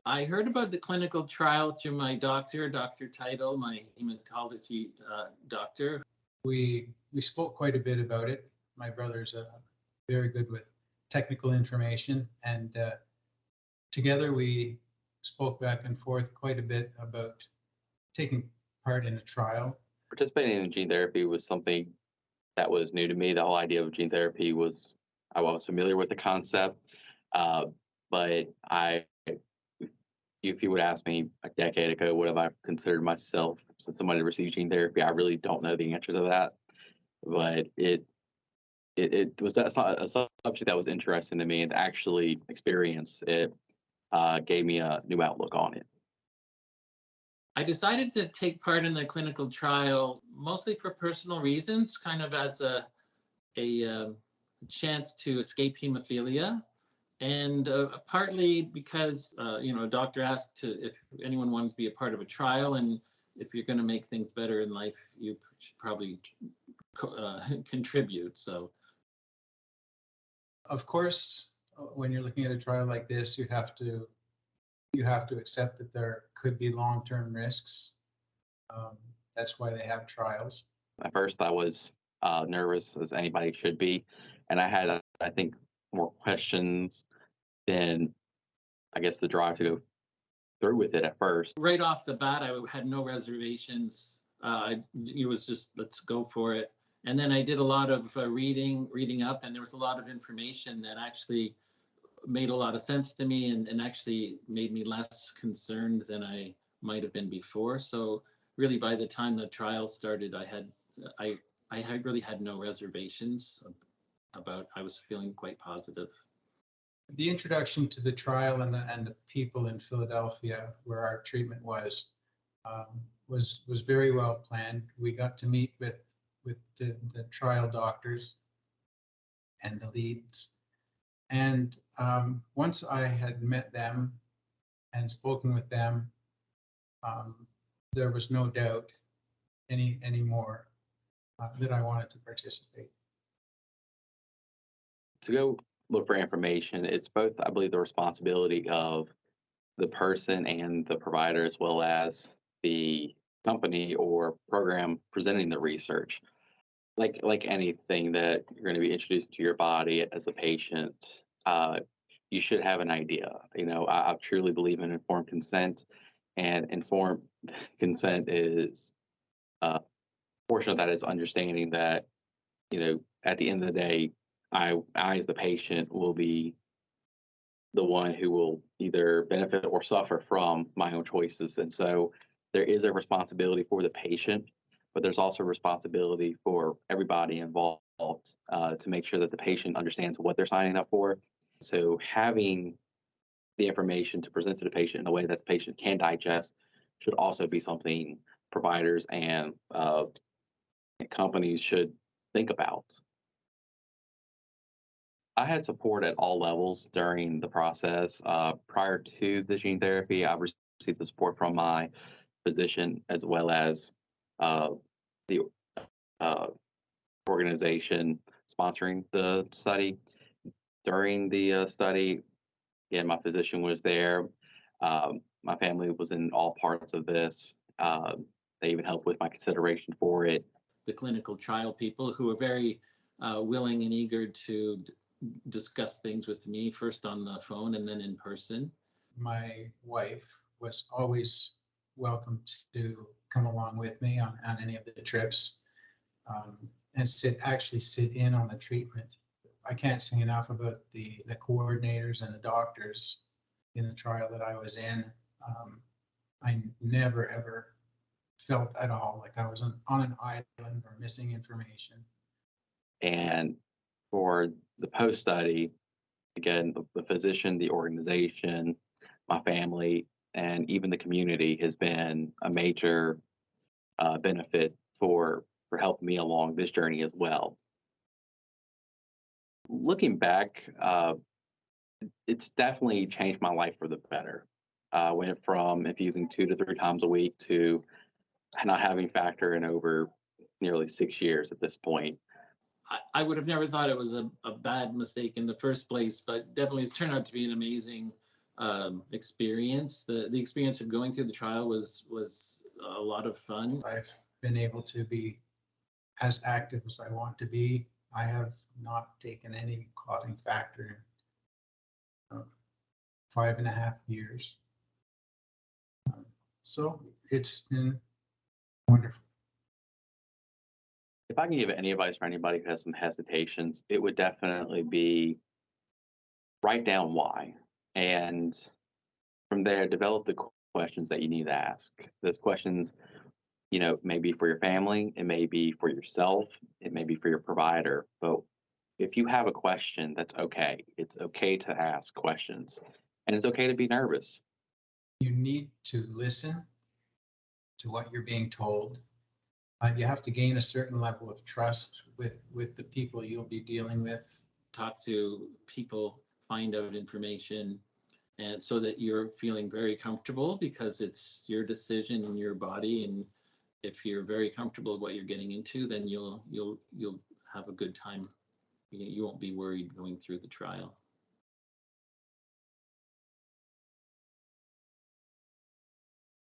I heard about the clinical trial through my doctor, Dr. Title, my hematology doctor. We spoke quite a bit about it. My brother's very good with technical information, and together we spoke back and forth quite a bit about taking part in a trial. Participating in gene therapy was something that was new to me. The whole idea of gene therapy was, I was familiar with the concept, but if you would ask me a decade ago, what have I considered myself since somebody received gene therapy, I really don't know the answer to that. But it was a subject that was interesting to me, and to actually experience it gave me a new outlook on it. I decided to take part in the clinical trial mostly for personal reasons, kind of as a chance to escape hemophilia, and partly because a doctor asked if anyone wanted to be a part of a trial, and if you're going to make things better in life, you should probably contribute. So, of course, when you're looking at a trial like this, you have to accept that there could be long-term risks. That's why they have trials. At first, I was nervous, as anybody should be, and I had, I think, more questions than, I guess, the drive to go through with it at first. Right off the bat, I had no reservations. It was just, let's go for it. And then I did a lot of reading up, and there was a lot of information that actually made a lot of sense to me, and actually made me less concerned than I might have been before. So really, by the time the trial started, I had really had no reservations about. I was feeling quite positive. The introduction to the trial and the people in Philadelphia, where our treatment was very well planned. We got to meet with the trial doctors and the leads, and once I had met them and spoken with them, there was no doubt anymore that I wanted to participate. To go look for information, it's both, I believe, the responsibility of the person and the provider, as well as the company or program presenting the research. Like anything that you're going to be introduced to your body as a patient, you should have an idea. I truly believe in informed consent, and informed consent is a portion of that is understanding that, at the end of the day, I as the patient will be the one who will either benefit or suffer from my own choices. And so there is a responsibility for the patient, but there's also a responsibility for everybody involved to make sure that the patient understands what they're signing up for. So having the information to present to the patient in a way that the patient can digest should also be something providers and companies should think about. I had support at all levels during the process. Prior to the gene therapy, I received the support from my physician, as well as the organization sponsoring the study. During the study, again, my physician was there. My family was in all parts of this. They even helped with my consideration for it. The clinical trial people, who were very willing and eager to discuss things with me, first on the phone and then in person. My wife was always welcome to come along with me on any of the trips, and sit in on the treatment. I can't say enough about the coordinators and the doctors in the trial that I was in. I never ever felt at all like I was on an island or missing information. And for the post-study, again, the physician, the organization, my family, and even the community has been a major benefit for helping me along this journey as well. Looking back, it's definitely changed my life for the better. I went from infusing 2 to 3 times a week to not having factor in over nearly 6 years at this point. I would have never thought it was a bad mistake in the first place, but definitely it's turned out to be an amazing experience. The experience of going through the trial was a lot of fun. I've been able to be as active as I want to be. I have not taken any clotting factor in 5.5 years. So it's been wonderful. If I can give any advice for anybody who has some hesitations, it would definitely be write down why. And from there, develop the questions that you need to ask. Those questions, maybe for your family, it may be for yourself, it may be for your provider. But if you have a question, that's okay. It's okay to ask questions, and it's okay to be nervous. You need to listen to what you're being told. You have to gain a certain level of trust with the people you'll be dealing with. Talk to people, find out information, and so that you're feeling very comfortable, because it's your decision in your body. And if you're very comfortable with what you're getting into, then you'll have a good time. You won't be worried going through the trial.